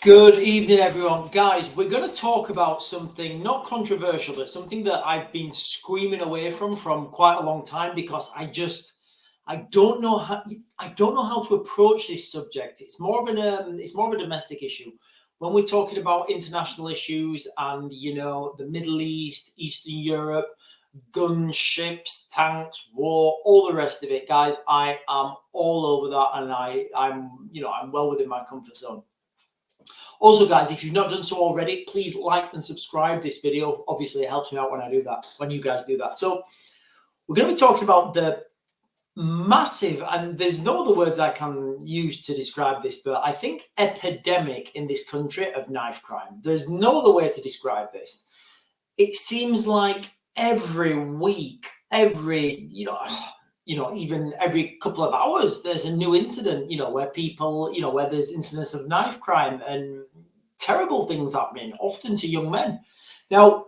Good evening, everyone. Guys, we're going to talk about something not controversial, but something that I've been screaming away from quite a long time because I don't know how to approach this subject. It's more of a domestic issue. When we're talking about international issues and the Middle East, Eastern Europe, guns, ships, tanks, war, all the rest of it, guys, I am all over that, and I'm well within my comfort zone. Also, guys, if you've not done so already, please like and subscribe this video. Obviously, it helps me out when I do that, when you guys do that. So we're going to be talking about the massive, and there's no other words I can use to describe this, but I think epidemic in this country of knife crime. There's no other way to describe this. It seems like every week, even every couple of hours, there's a new incident, where people, where there's incidents of knife crime and terrible things happening, often to young men. Now,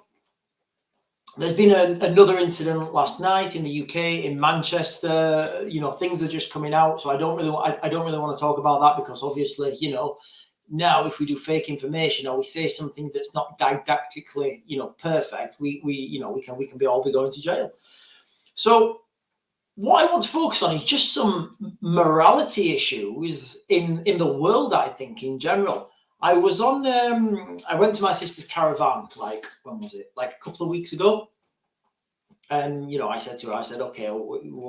there's been another incident last night in the UK, in Manchester. Things are just coming out, so I don't really want to talk about that because obviously, now if we do fake information or we say something that's not didactically, perfect, we can all be going to jail. So what I want to focus on is just some morality issues in the world, I think, in general. I went to my sister's caravan, when was it? Like a couple of weeks ago. And, I said to her, okay,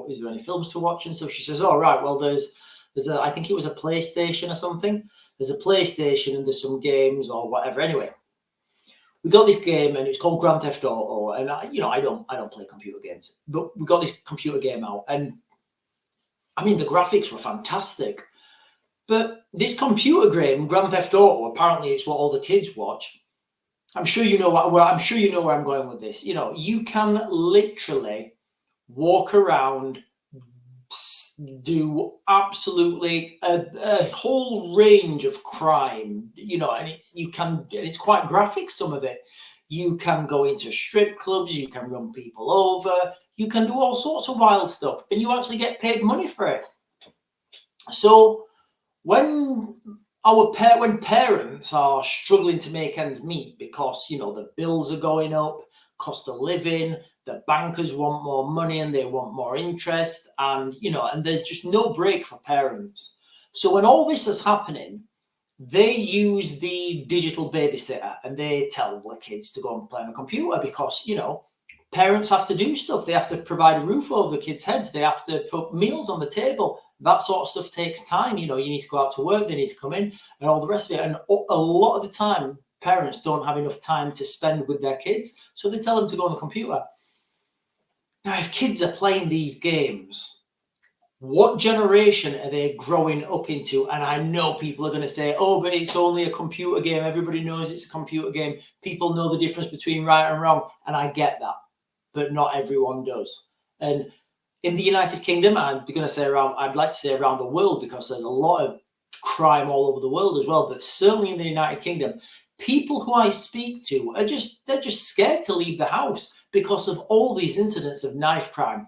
is there any films to watch? And so she says, oh, right, well, there's I think it was a PlayStation or something. There's a PlayStation and there's some games or whatever. Anyway, we got this game and it's called Grand Theft Auto. And I don't play computer games, but we got this computer game out. And I mean, the graphics were fantastic. But this computer game, Grand Theft Auto, apparently it's what all the kids watch. I'm sure you know where I'm going with this. You can literally walk around, do absolutely a whole range of crime, and it's quite graphic, some of it. You can go into strip clubs, you can run people over, you can do all sorts of wild stuff, and you actually get paid money for it. So when parents are struggling to make ends meet because the bills are going up, cost of living, the bankers want more money and they want more interest, and there's just no break for parents. So when all this is happening, they use the digital babysitter and they tell the kids to go and play on a computer because parents have to do stuff. They have to provide a roof over the kids' heads. They have to put meals on the table. That sort of stuff takes time. You need to go out to work. They need to come in and all the rest of it. And a lot of the time, parents don't have enough time to spend with their kids. So they tell them to go on the computer. Now, if kids are playing these games, what generation are they growing up into? And I know people are going to say, oh, but it's only a computer game. Everybody knows it's a computer game. People know the difference between right and wrong. And I get that. But not everyone does. And in the United Kingdom, I'd like to say around the world, because there's a lot of crime all over the world as well, but certainly in the United Kingdom, people who I speak to they're just scared to leave the house because of all these incidents of knife crime.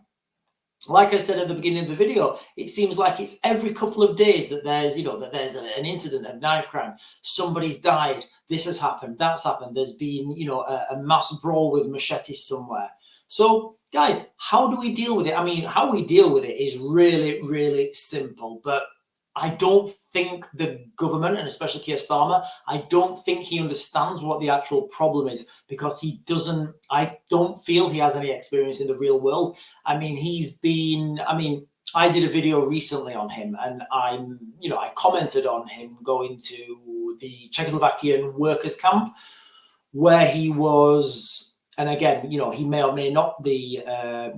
Like I said at the beginning of the video, it seems like it's every couple of days that there's an incident of knife crime. Somebody's died. This has happened. That's happened. There's been, a mass brawl with machetes somewhere. So, guys, how do we deal with it? I mean, how we deal with it is really, really simple. But I don't think the government, and especially Keir Starmer, I don't think he understands what the actual problem is, because I don't feel he has any experience in the real world. I mean, I did a video recently on him, and I commented on him going to the Czechoslovakian workers' camp where he was. And again, he may or may not be a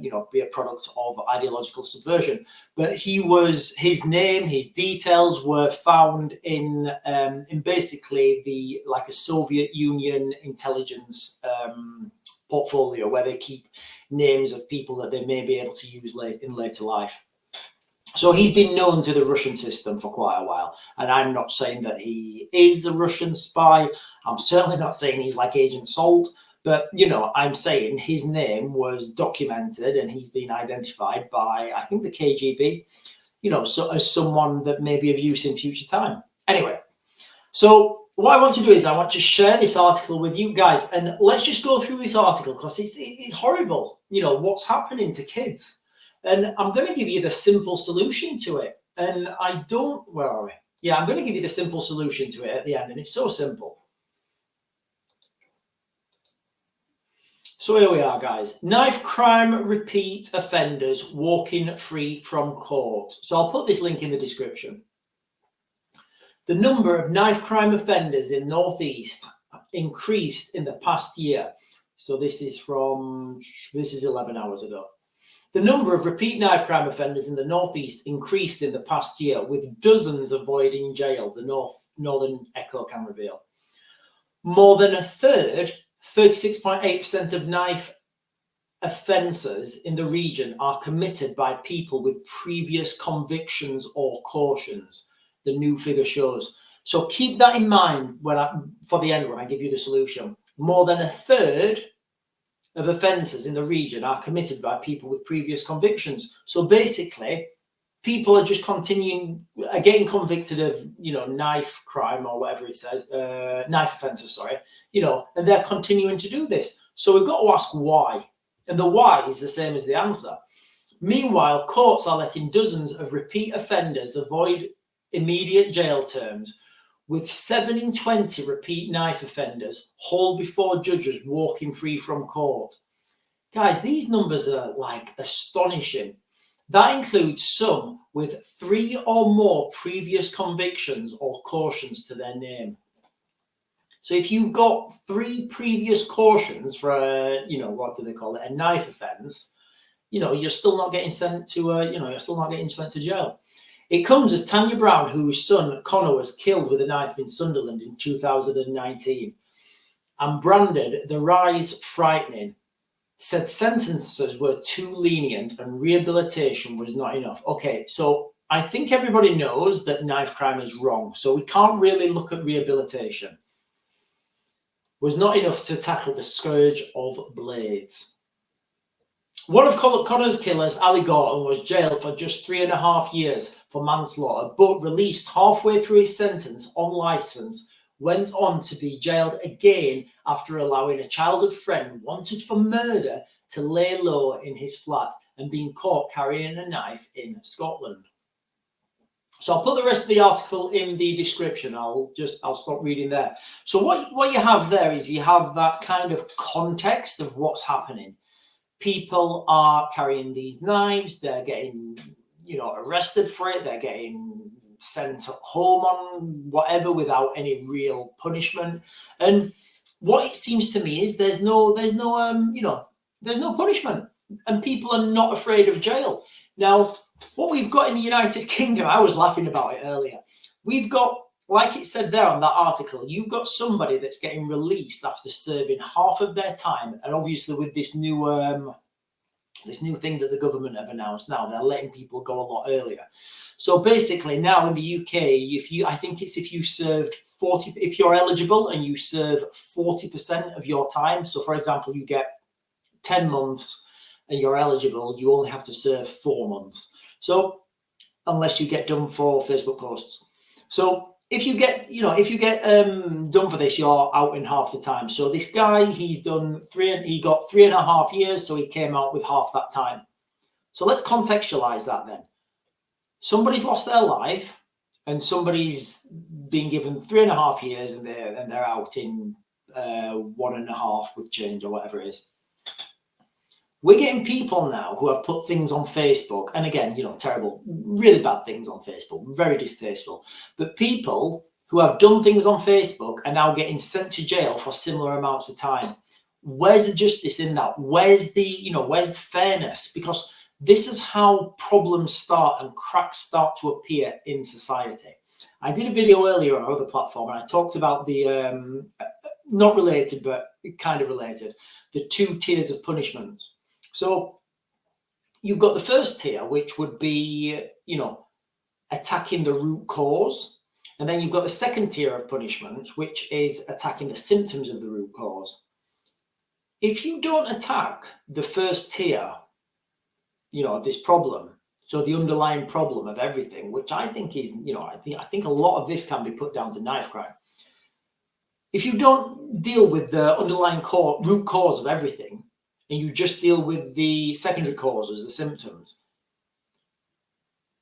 product of ideological subversion, but his name, his details were found in basically a Soviet Union intelligence portfolio where they keep names of people that they may be able to use in later life. So he's been known to the Russian system for quite a while. And I'm not saying that he is a Russian spy. I'm certainly not saying he's like Agent Salt. But, I'm saying his name was documented and he's been identified by, I think, the KGB, so as someone that may be of use in future time. Anyway, so what I want to do is I want to share this article with you guys, and let's just go through this article because it's horrible, you know, what's happening to kids. And I'm going to give you the simple solution to it. And I don't, where are we? Yeah, I'm going to give you the simple solution to it at the end, and it's so simple. So here we are, guys. Knife crime repeat offenders walking free from court. So I'll put this link in the description. The number of knife crime offenders in Northeast increased in the past year. So this is 11 hours ago. The number of repeat knife crime offenders in the Northeast increased in the past year, with dozens avoiding jail, the Northern Echo can reveal. More than a third, 36.8% of knife offences in the region are committed by people with previous convictions or cautions, the new figure shows. So keep that in mind for the end when I give you the solution. More than a third of offences in the region are committed by people with previous convictions. So basically, people are just getting convicted of, you know, knife crime or whatever it says, knife offences, sorry, you know, and they're continuing to do this. So we've got to ask why. And the why is the same as the answer. Meanwhile, courts are letting dozens of repeat offenders avoid immediate jail terms, with 7 in 20 repeat knife offenders hauled before judges walking free from court. Guys, these numbers are like astonishing. That includes some with 3 or more previous convictions or cautions to their name. So if you've got 3 previous cautions for a, you know, what do they call it, a knife offence, you know, you're still not getting sent to, you're still not getting sent to jail. It comes as Tanya Brown, whose son Connor was killed with a knife in Sunderland in 2019, and branded the rise frightening, said sentences were too lenient and rehabilitation was not enough. Okay, so I think everybody knows that knife crime is wrong, so we can't really look at rehabilitation. Was not enough to tackle the scourge of blades. One of Connor's killers, Ali Gorton, was jailed for just 3.5 years for manslaughter, but released halfway through his sentence on licence, went on to be jailed again after allowing a childhood friend wanted for murder to lay low in his flat and being caught carrying a knife in Scotland. So I'll put the rest of the article in the description. I'll stop reading there. So what you have there is you have that kind of context of what's happening. People are carrying these knives, they're getting, you know, arrested for it, they're getting sent home on whatever without any real punishment. And what it seems to me is there's no punishment, and people are not afraid of jail. Now, what we've got in the United Kingdom, I was laughing about it earlier. We've got, like it said there on that article, you've got somebody that's getting released after serving half of their time, and obviously with this new thing that the government have announced now, they're letting people go a lot earlier. So basically now in the UK, if you served 40, if you're eligible and you serve 40% of your time, so for example, you get 10 months and you're eligible, you only have to serve 4 months. So unless you get done for Facebook posts. So if you get done for this, you're out in half the time. So this guy, he got 3.5 years, so he came out with half that time. So let's contextualize that then. Somebody's lost their life, and somebody's been given 3.5 years, and they're out in 1.5 with change or whatever it is. We're getting people now who have put things on Facebook, and again, you know, terrible, really bad things on Facebook, very distasteful. But people who have done things on Facebook are now getting sent to jail for similar amounts of time. Where's the justice in that? Where's the fairness? Because this is how problems start and cracks start to appear in society. I did a video earlier on another platform, and I talked about the not related, but kind of related, the 2 tiers of punishment. So you've got the first tier, which would be, you know, attacking the root cause. And then you've got the second tier of punishment, which is attacking the symptoms of the root cause. If you don't attack the first tier, you know, of this problem, so the underlying problem of everything, which I think is, you know, I think a lot of this can be put down to knife crime. if you don't deal with the underlying root cause of everything, and you just deal with the secondary causes, the symptoms,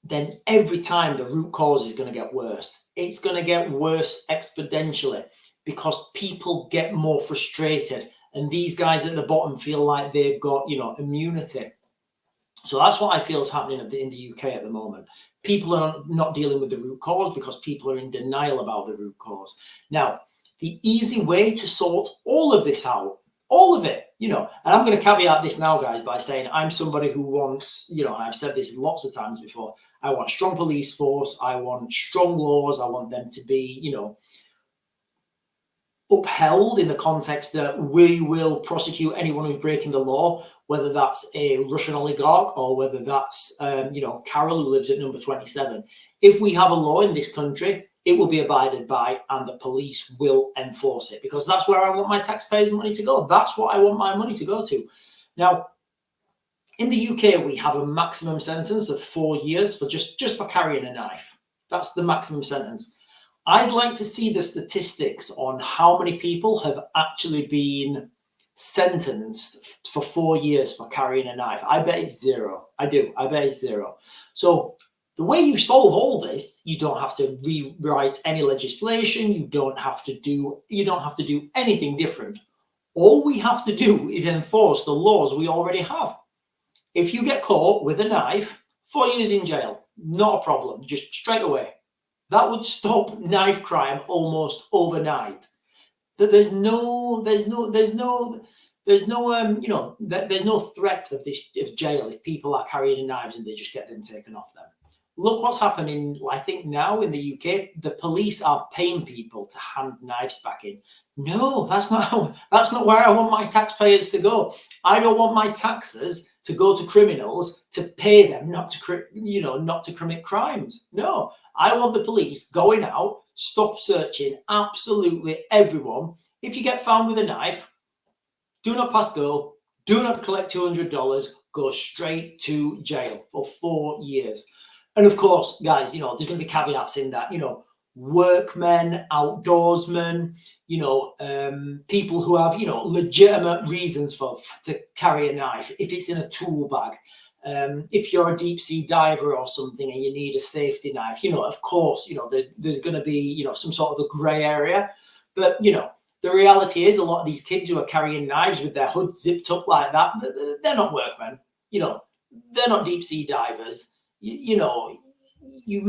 then every time the root cause is going to get worse. It's going to get worse exponentially because people get more frustrated, and these guys at the bottom feel like they've got, immunity. So that's what I feel is happening in the UK at the moment. People are not dealing with the root cause because people are in denial about the root cause. Now, the easy way to sort all of this out, all of it, and I'm going to caveat this now, guys, by saying I'm somebody who wants, and I've said this lots of times before, I want a strong police force, I want strong laws, I want them to be, upheld in the context that we will prosecute anyone who's breaking the law, whether that's a Russian oligarch or whether that's, Carol who lives at number 27. If we have a law in this country, it will be abided by and the police will enforce it, because that's where I want my taxpayers' money to go. That's what I want my money to go to. Now, in the UK, we have a maximum sentence of 4 years for just for carrying a knife. That's the maximum sentence. I'd like to see the statistics on how many people have actually been sentenced for 4 years for carrying a knife. I bet it's zero. I do. I bet it's zero. So the way you solve all this, you don't have to rewrite any legislation. You don't have to do anything different. All we have to do is enforce the laws we already have. If you get caught with a knife, 4 years in jail, not a problem, just straight away. That would stop knife crime almost overnight. That there's no threat of jail if people are carrying knives and they just get them taken off them. Look what's happening, I think now in the UK, the police are paying people to hand knives back in. No, that's not where I want my taxpayers to go. I don't want my taxes to go to criminals to pay them not to commit crimes. No, I want the police going out, stop searching absolutely everyone. If you get found with a knife, do not pass go, do not collect $200, go straight to jail for 4 years. And of course, guys, there's going to be caveats in that, workmen, outdoorsmen, people who have, legitimate reasons to carry a knife. If it's in a tool bag, if you're a deep sea diver or something and you need a safety knife, of course, there's going to be, some sort of a gray area. But, the reality is a lot of these kids who are carrying knives with their hood zipped up like that, they're not workmen, they're not deep sea divers. We've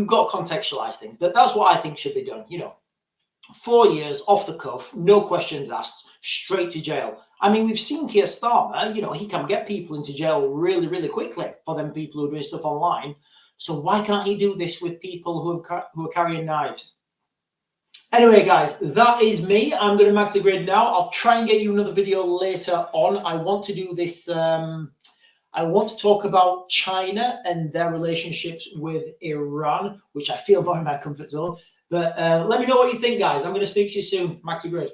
got to contextualize things, but that's what I think should be done. 4 years off the cuff, no questions asked, straight to jail. I mean, we've seen Keir Starmer, he can get people into jail really, really quickly for them people who are doing stuff online. So why can't he do this with people who are carrying knives? Anyway, guys, that is me. I'm going to mag to grid now. I'll try and get you another video later on. I want to do this. I want to talk about China and their relationships with Iran, which I feel more in my comfort zone. But let me know what you think, guys. I'm going to speak to you soon. Mag to grid.